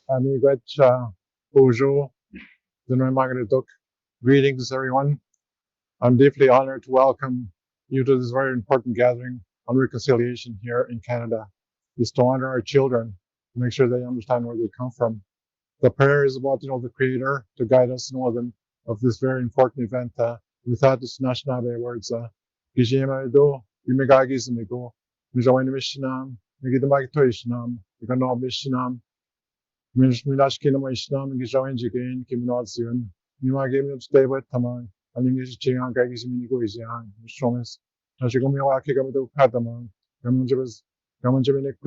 Anigwetcha, Bonjour, Dinoi. Greetings, everyone. I'm deeply honored to welcome you to this very important gathering on reconciliation here in Canada. It's to honor our children, to make sure they understand where they come from. The prayer is about, the Creator to guide us in one of this very important event. Without this national words, Gijema do, Yimegagi Zimigo, Mijawan Mishinam, Migidamag Toishnam, Ikanob Mishinam, Minashkin Mishnam, Gijawan Jigain, Kimnazian, Nimagim stay with Tamang, and English Jingang Gagis Minigo is young, Shomis, Nashikomiwaki Gamado Katamang, Gamanjaminik,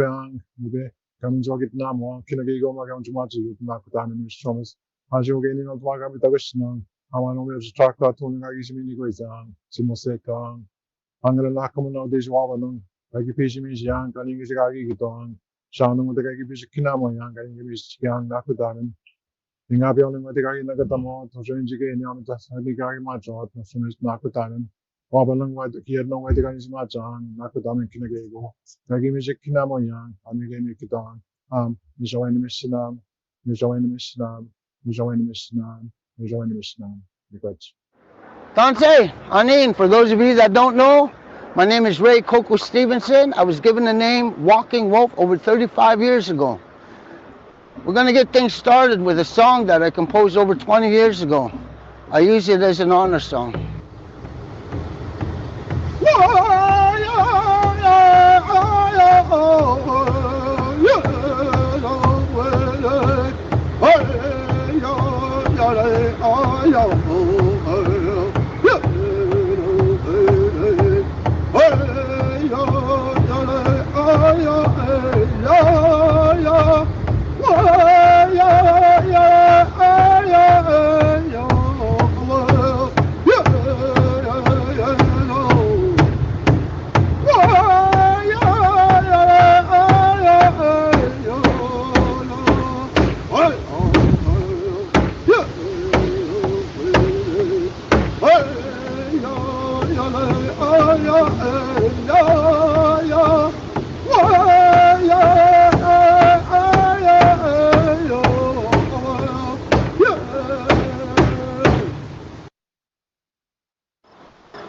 Gamanjogit Namo, Kinagigo Magamjumaji, Nakutan, and Shomis, Ajogain of Magamitavishnam, Amano Chakra, Tunagis Minigo is young, Simoseka, Angela Lakamono de Juavan, Agipishimish Yang, and English Gagitong, Shannon with the Gagipish Kinamo Yang, and English Yang Nakutan. Ingabion with the guy in the Gatamo, to change again, the guy Macho, to finish Nakutanen, Wabalang with the kid, no way the guy is Machan, Nakutan and Kinagago, Nagimish Kinamo Yang, and again Kitan, Mijoan Mishnam, Mijoan Mishnam, Mijoan Mishnam, Mijoan Mishnam, because. Dante, Anin, for those of you that don't know, my name is Ray Coco Stevenson. I was given the name Walking Wolf over 35 years ago. We're going to get things started with a song that I composed over 20 years ago. I use it as an honor song.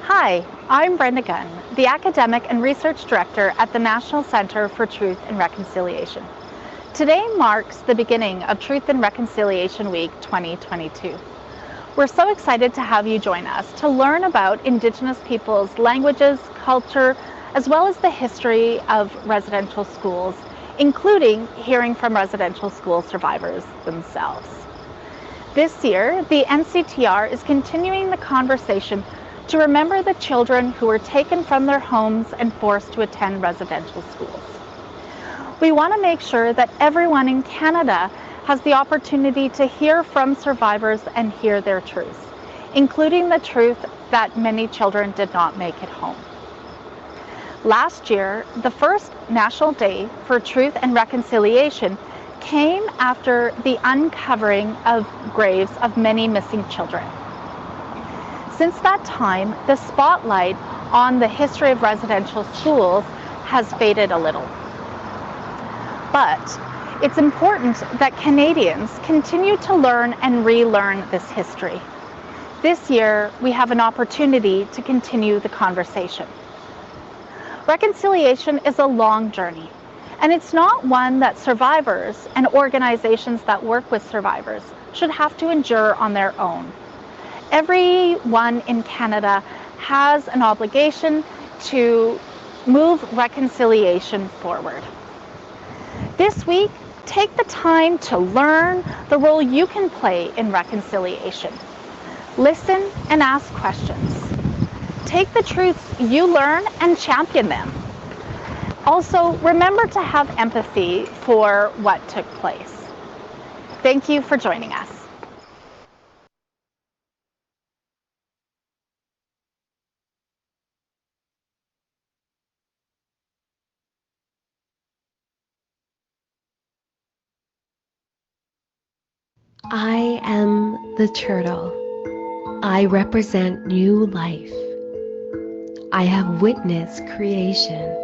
Hi, I'm Brenda Gunn, the Academic and Research Director at the National Centre for Truth and Reconciliation. Today marks the beginning of Truth and Reconciliation Week 2022. We're so excited to have you join us to learn about Indigenous peoples' languages, culture, as well as the history of residential schools, including hearing from residential school survivors themselves. This year, the NCTR is continuing the conversation to remember the children who were taken from their homes and forced to attend residential schools. We want to make sure that everyone in Canada has the opportunity to hear from survivors and hear their truths, including the truth that many children did not make it home. Last year, the first National Day for Truth and Reconciliation came after the uncovering of graves of many missing children. Since that time, the spotlight on the history of residential schools has faded a little. But it's important that Canadians continue to learn and relearn this history. This year, we have an opportunity to continue the conversation. Reconciliation is a long journey, and it's not one that survivors and organizations that work with survivors should have to endure on their own. Everyone in Canada has an obligation to move reconciliation forward. This week, take the time to learn the role you can play in reconciliation. Listen and ask questions. Take the truths you learn and champion them. Also, remember to have empathy for what took place. Thank you for joining us. I am the turtle. I represent new life. I have witnessed creation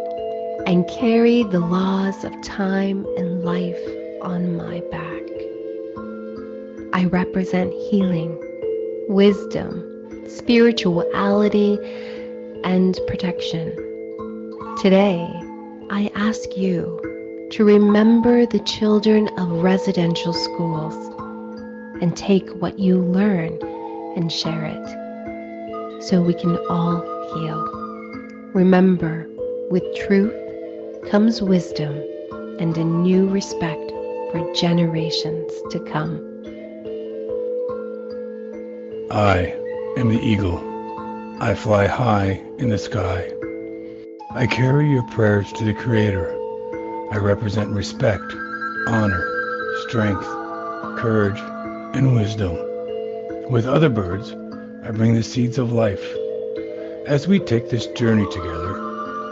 and carry the laws of time and life on my back. I represent healing, wisdom, spirituality, and protection. Today, I ask you to remember the children of residential schools and take what you learn and share it so we can all heal. Remember, with truth comes wisdom and a new respect for generations to come. I am the eagle. I fly high in the sky. I carry your prayers to the Creator. I represent respect, honor, strength, courage, and wisdom. With other birds, I bring the seeds of life. As we take this journey together,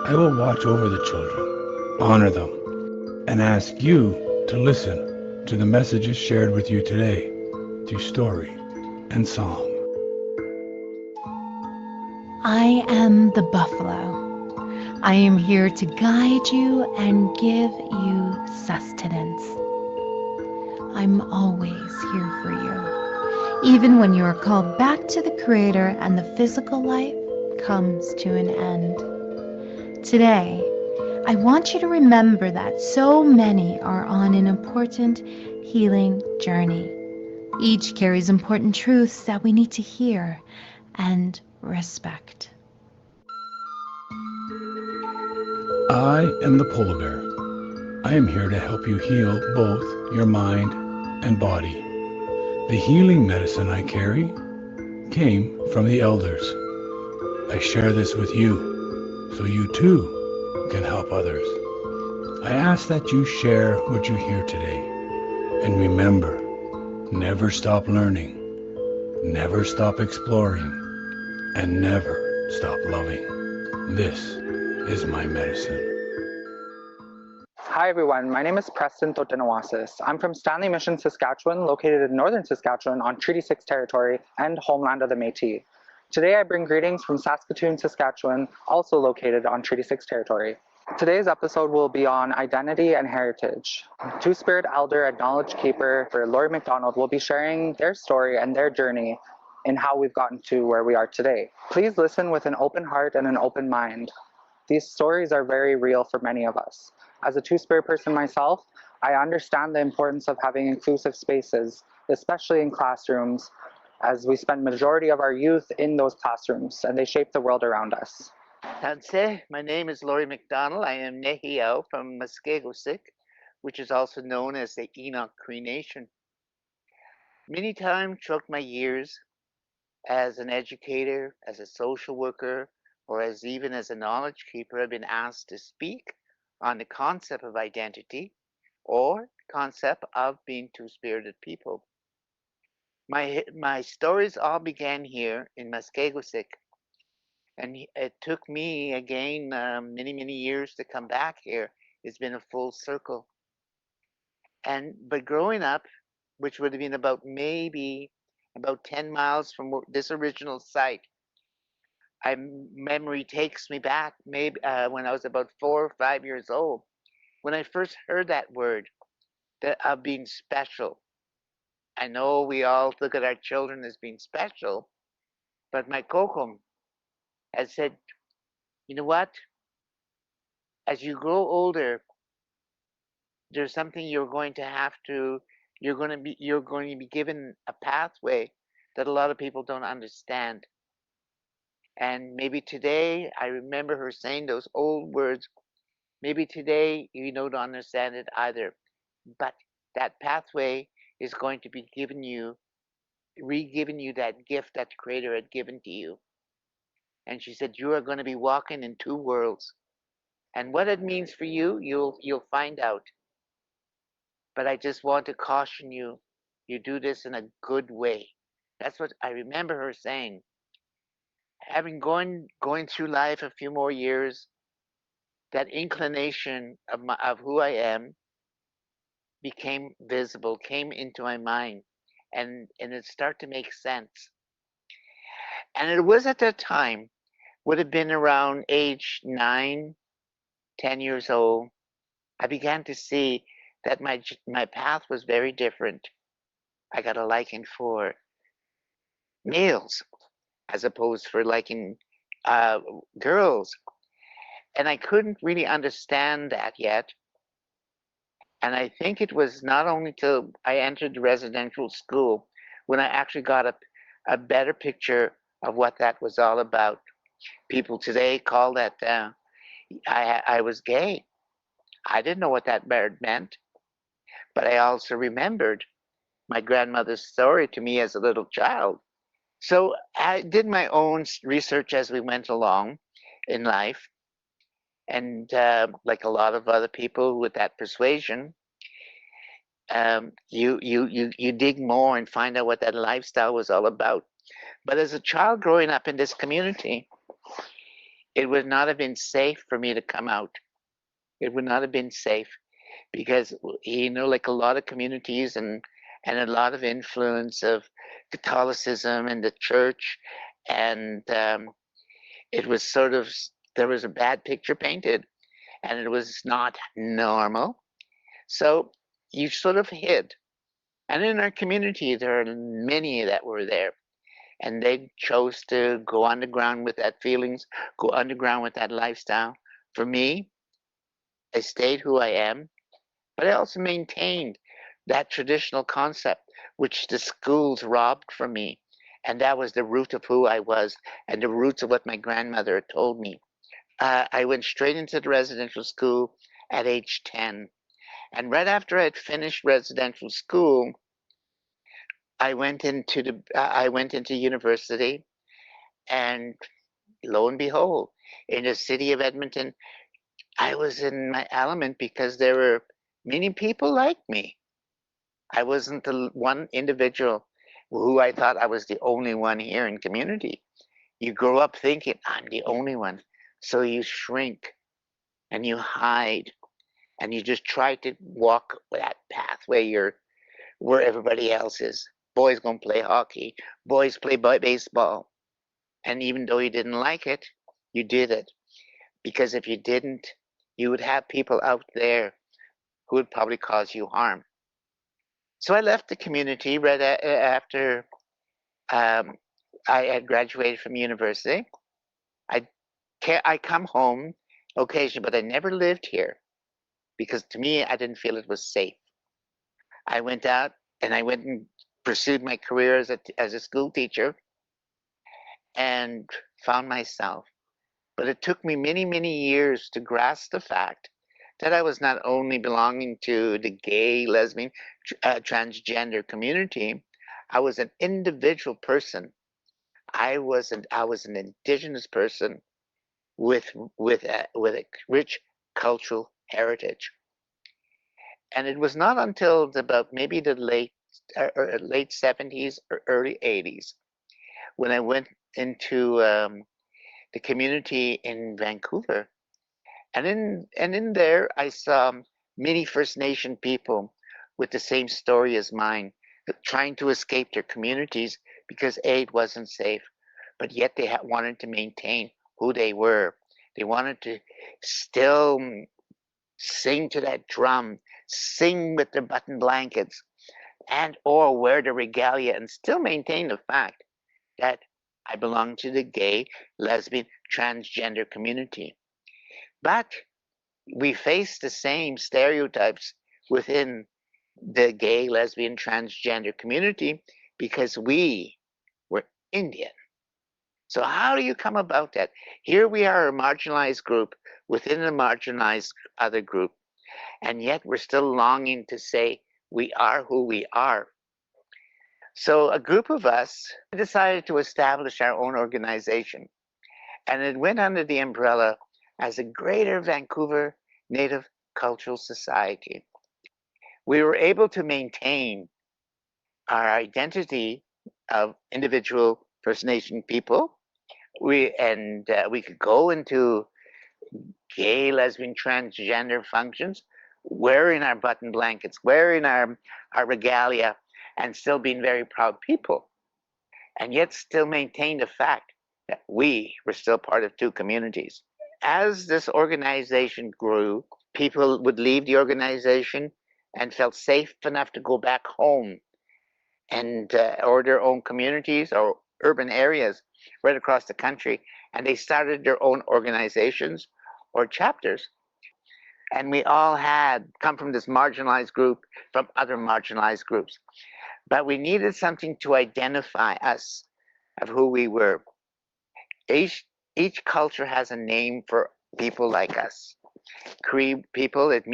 I will watch over the children, honor them, and ask you to listen to the messages shared with you today through story and song. I am the buffalo. I am here to guide you and give you sustenance. I'm always here for you, even when you are called back to the Creator and the physical life comes to an end. Today, I want you to remember that so many are on an important healing journey. Each carries important truths that we need to hear and respect. I am the polar bear. I am here to help you heal both your mind and body. The healing medicine I carry came from the elders. I share this with you so you too can help others. I ask that you share what you hear today. And remember, never stop learning, never stop exploring, and never stop loving. This is my medicine. Hi everyone, my name is Prestin Thōtin-awāsis. I'm from Stanley Mission, Saskatchewan, located in northern Saskatchewan on Treaty 6 territory and homeland of the Métis. Today I bring greetings from Saskatoon, Saskatchewan, also located on Treaty 6 territory. Today's episode will be on identity and heritage. Two-Spirit Elder and Knowledge Keeper for Laurie McDonald will be sharing their story and their journey in how we've gotten to where we are today. Please listen with an open heart and an open mind. These stories are very real for many of us. As a Two-Spirit person myself, I understand the importance of having inclusive spaces, especially in classrooms, as we spend majority of our youth in those classrooms and they shape the world around us. Tanse, my name is Laurie McDonald. I am Nehiyaw from Maskêkosihk, which is also known as the Enoch Cree Nation. Many times throughout my years as an educator, as a social worker, or even as a knowledge keeper, I've been asked to speak on the concept of identity or concept of being two-spirited people. My stories all began here in Maskêkosihk, and it took me again many years to come back here. It's been a full circle. But growing up, which would have been maybe about 10 miles from this original site, memory takes me back maybe when I was about 4 or 5 years old, when I first heard that word of being special. I know we all look at our children as being special, but my kokum has said, you know what? As you grow older, there's something you're going to be given a pathway that a lot of people don't understand. And maybe today, I remember her saying those old words, maybe today you don't understand it either, but that pathway is going to be re-given you that gift that the Creator had given to you. And she said, you are going to be walking in two worlds. And what it means for you, you'll find out. But I just want to caution you, you do this in a good way. That's what I remember her saying. Having going through life a few more years, that inclination of who I am became visible, came into my mind, and it started to make sense. And it was at that time, would have been around age 9, 10 years old, I began to see that my path was very different. I got a liking for males as opposed for liking girls. And I couldn't really understand that yet. And I think it was not only till I entered the residential school when I actually got a better picture of what that was all about. People today call that I was gay. I didn't know what that word meant, but I also remembered my grandmother's story to me as a little child. So I did my own research as we went along in life, and like a lot of other people with that persuasion, you dig more and find out what that lifestyle was all about. But as a child growing up in this community, it would not have been safe for me to come out. It would not have been safe because, like a lot of communities and a lot of influence of Catholicism and the church, and it was sort of, there was a bad picture painted, and it was not normal. So you sort of hid. And in our community, there are many that were there, and they chose to go underground with that feelings, go underground with that lifestyle. For me, I stayed who I am, but I also maintained that traditional concept, which the schools robbed from me. And that was the root of who I was and the roots of what my grandmother had told me. I went straight into the residential school at age 10. And right after I had finished residential school, I went into university, and lo and behold, in the city of Edmonton, I was in my element because there were many people like me. I wasn't the one individual who I thought I was the only one here in community. You grow up thinking, I'm the only one. So you shrink and you hide and you just try to walk that pathway where everybody else is. Boys gonna play hockey, boys play baseball. And even though you didn't like it, you did it. Because if you didn't, you would have people out there who would probably cause you harm. So I left the community right after I had graduated from university. I I come home occasionally, but I never lived here because to me, I didn't feel it was safe. I went out and I went and pursued my career as a school teacher and found myself. But it took me many, many years to grasp the fact that I was not only belonging to the gay, lesbian, transgender community, I was an individual person. I was an Indigenous person with a rich cultural heritage. And it was not until about maybe the late 70s or early 80s when I went into the community in Vancouver. And in there, I saw many First Nation people with the same story as mine, trying to escape their communities because it wasn't safe, but yet they wanted to maintain who they were. They wanted to still sing to that drum, sing with their button blankets, and or wear the regalia and still maintain the fact that I belong to the gay, lesbian, transgender community. But we face the same stereotypes within the gay, lesbian, transgender community because we were Indian. So how do you come about that? Here we are, a marginalized group within a marginalized other group, and yet we're still longing to say we are who we are. So a group of us decided to establish our own organization, and it went under the umbrella as a Greater Vancouver Native Cultural Society. We were able to maintain our identity of individual First Nation people. We could go into gay, lesbian, transgender functions, wearing our button blankets, wearing our regalia, and still being very proud people, and yet still maintain the fact that we were still part of two communities. As this organization grew, people would leave the organization and felt safe enough to go back home and or their own communities or urban areas right across the country, and they started their own organizations or chapters. And we all had come from this marginalized group, from other marginalized groups. But we needed something to identify us of who we were. Each culture has a name for people like us. Cree people, it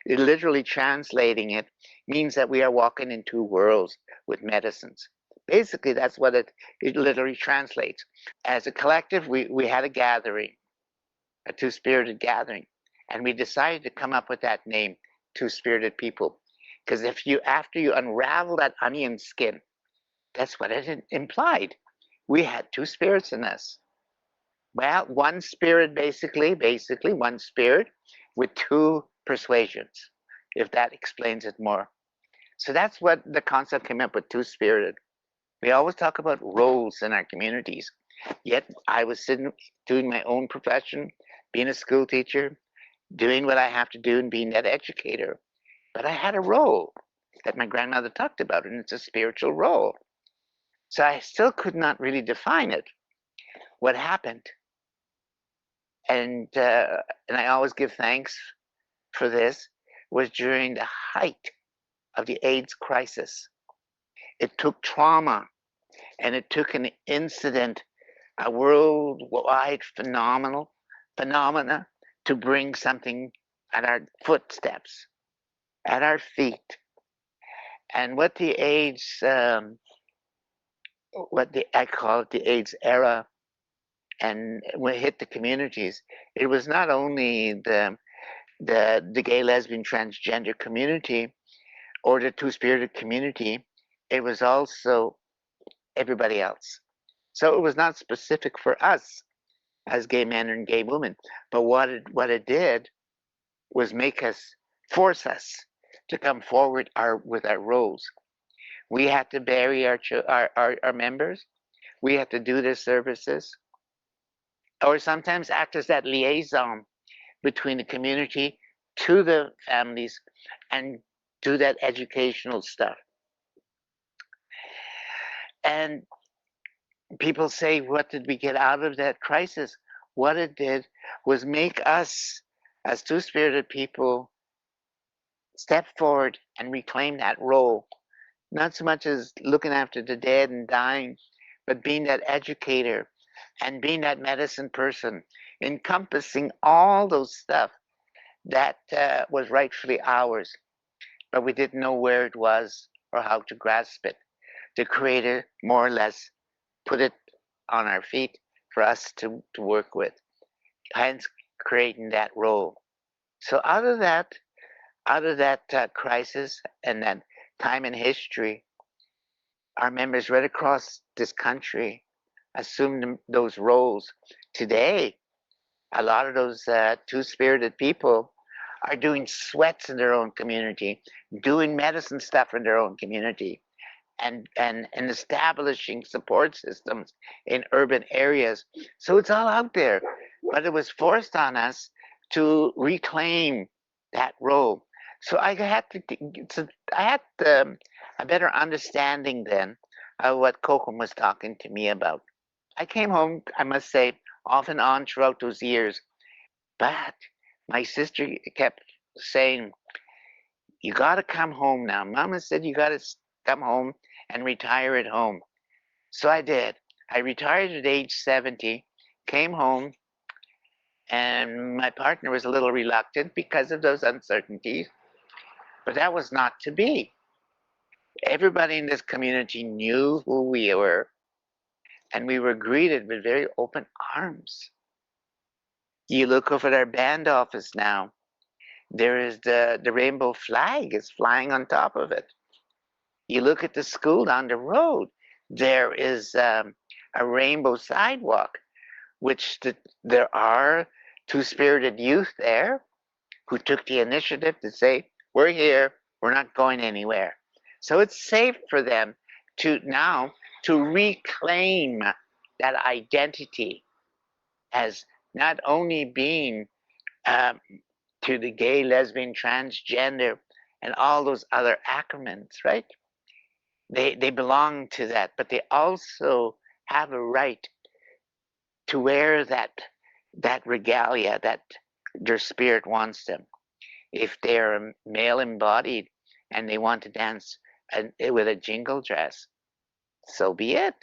literally translating it, means that we are walking in two worlds with medicines. Basically, that's what it literally translates. As a collective, we had a gathering, a two-spirited gathering, and we decided to come up with that name, two-spirited people. Because after you unravel that onion skin, that's what it implied. We had two spirits in us. Well, one spirit, basically one spirit with two persuasions, if that explains it more. So that's what the concept came up with, two-spirited. We always talk about roles in our communities, yet I was doing my own profession, being a school teacher, doing what I have to do and being that educator. But I had a role that my grandmother talked about, and it's a spiritual role. So I still could not really define it. What happened? And I always give thanks for this, was during the height of the AIDS crisis. It took trauma, and it took an incident, a worldwide phenomena, to bring something at our footsteps, at our feet. And what the AIDS, I call it the AIDS era, and when it hit the communities, it was not only the gay, lesbian, transgender community or the two-spirited community, it was also everybody else. So it was not specific for us as gay men and gay women, but what it did was force us to come forward with our roles. We had to bury our members. We had to do their services, or sometimes act as that liaison between the community to the families and do that educational stuff. And people say, what did we get out of that crisis? What it did was make us, as two-spirited people, step forward and reclaim that role. Not so much as looking after the dead and dying, but being that educator and being that medicine person, encompassing all those stuff that was rightfully ours, but we didn't know where it was or how to grasp it. The Creator more or less put it on our feet for us to work with, hence creating that role. So out of that crisis and that time in history, our members right across this country assumed those roles. Today, a lot of those two-spirited people are doing sweats in their own community, doing medicine stuff in their own community, and establishing support systems in urban areas. So it's all out there, but it was forced on us to reclaim that role. So I had a better understanding then of what Coco was talking to me about. I came home, I must say, off and on throughout those years, but my sister kept saying, you got to come home now. Mama said you got to come home and retire at home. So I did. I retired at age 70, came home, and my partner was a little reluctant because of those uncertainties, but that was not to be. Everybody in this community knew who we were, and we were greeted with very open arms. You look over at our band office now, there is the rainbow flag is flying on top of it. You look at the school down the road, there is a rainbow sidewalk, which there are two-spirited youth there who took the initiative to say, we're here, we're not going anywhere. So it's safe for them to now to reclaim that identity as not only being to the gay, lesbian, transgender, and all those other acronyms, right? They belong to that, but they also have a right to wear that regalia that their spirit wants them. If they're male embodied and they want to dance with a jingle dress, so be it,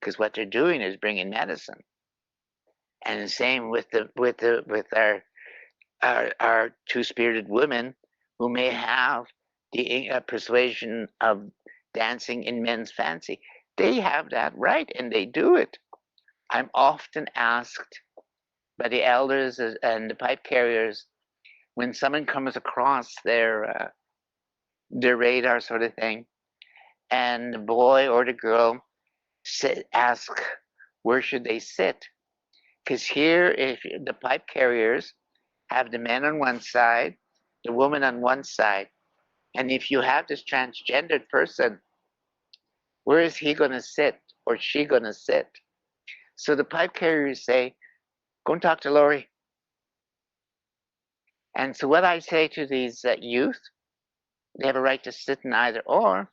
because what they're doing is bringing medicine. And the same with our two-spirited women who may have the persuasion of dancing in men's fancy. They have that right, and they do it. I'm often asked by the elders and the pipe carriers when someone comes across their radar sort of thing, and the boy or the girl ask where should they sit, because here, if the pipe carriers have the men on one side, the woman on one side, and if you have this transgendered person, where is he going to sit or she going to sit? So the pipe carriers say, go and talk to Laurie. And so what I say to these youth, they have a right to sit in either or.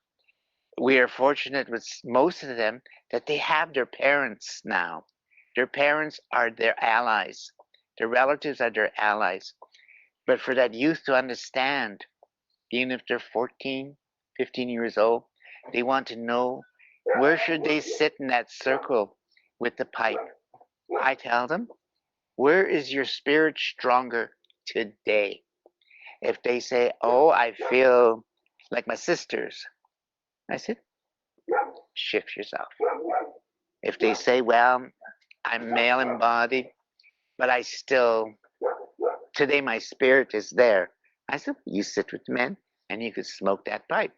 We are fortunate with most of them that they have their parents now. Their parents are their allies. Their relatives are their allies. But for that youth to understand, even if they're 14, 15 years old, they want to know where should they sit in that circle with the pipe. I tell them, where is your spirit stronger today? If they say, oh, I feel like my sisters, I said, shift yourself. If they say, well, I'm male embodied, but I still, today my spirit is there, I said, you sit with men and you could smoke that pipe.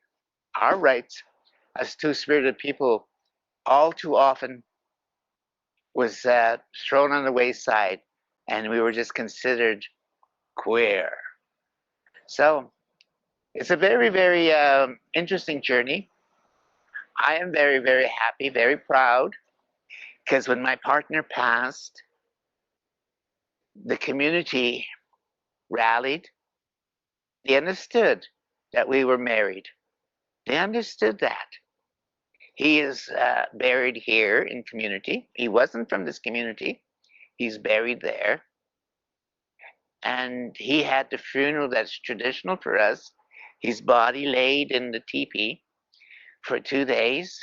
Our rights as two-spirited people all too often was thrown on the wayside, and we were just considered queer. So it's a very, very interesting journey. I am very, very happy, very proud, because when my partner passed, the community rallied. They understood that we were married. They understood that. He is buried here in community. He wasn't from this community. He's buried there. And he had the funeral that's traditional for us. His body laid in the teepee for 2 days.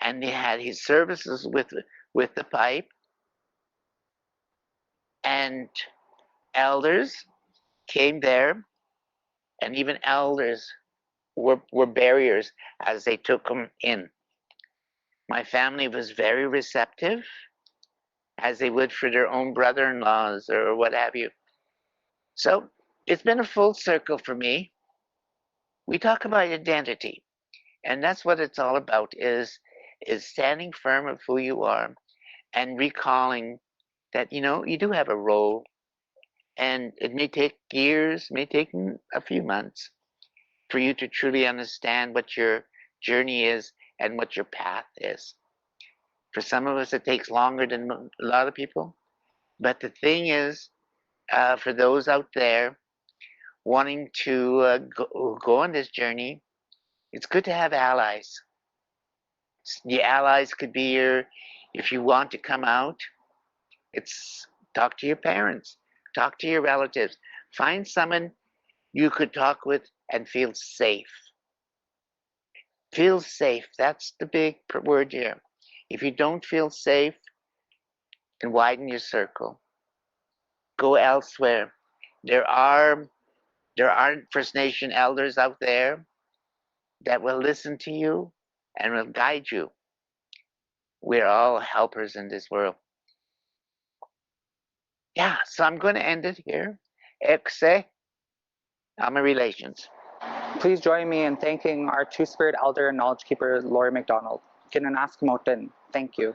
And he had his services with the pipe. And elders came there. And even elders were barriers as they took him in. My family was very receptive, as they would for their own brother-in-laws or what have you. So it's been a full circle for me. We talk about identity, and that's what it's all about, is standing firm of who you are and recalling that, you know, you do have a role, and it may take years, may take a few months for you to truly understand what your journey is and what your path is. For some of us, it takes longer than a lot of people. But the thing is, for those out there wanting to go on this journey, it's good to have allies. The allies could be if you want to come out, it's talk to your parents, talk to your relatives, find someone you could talk with and feel safe. Feel safe, that's the big word here. If you don't feel safe, then widen your circle. Go elsewhere. There are First Nation elders out there that will listen to you and will guide you. We're all helpers in this world. Yeah, so I'm going to end it here. Ekse, my relations. Please join me in thanking our Two-Spirit Elder and Knowledge Keeper, Laurie McDonald. Kinanask Moten. Thank you.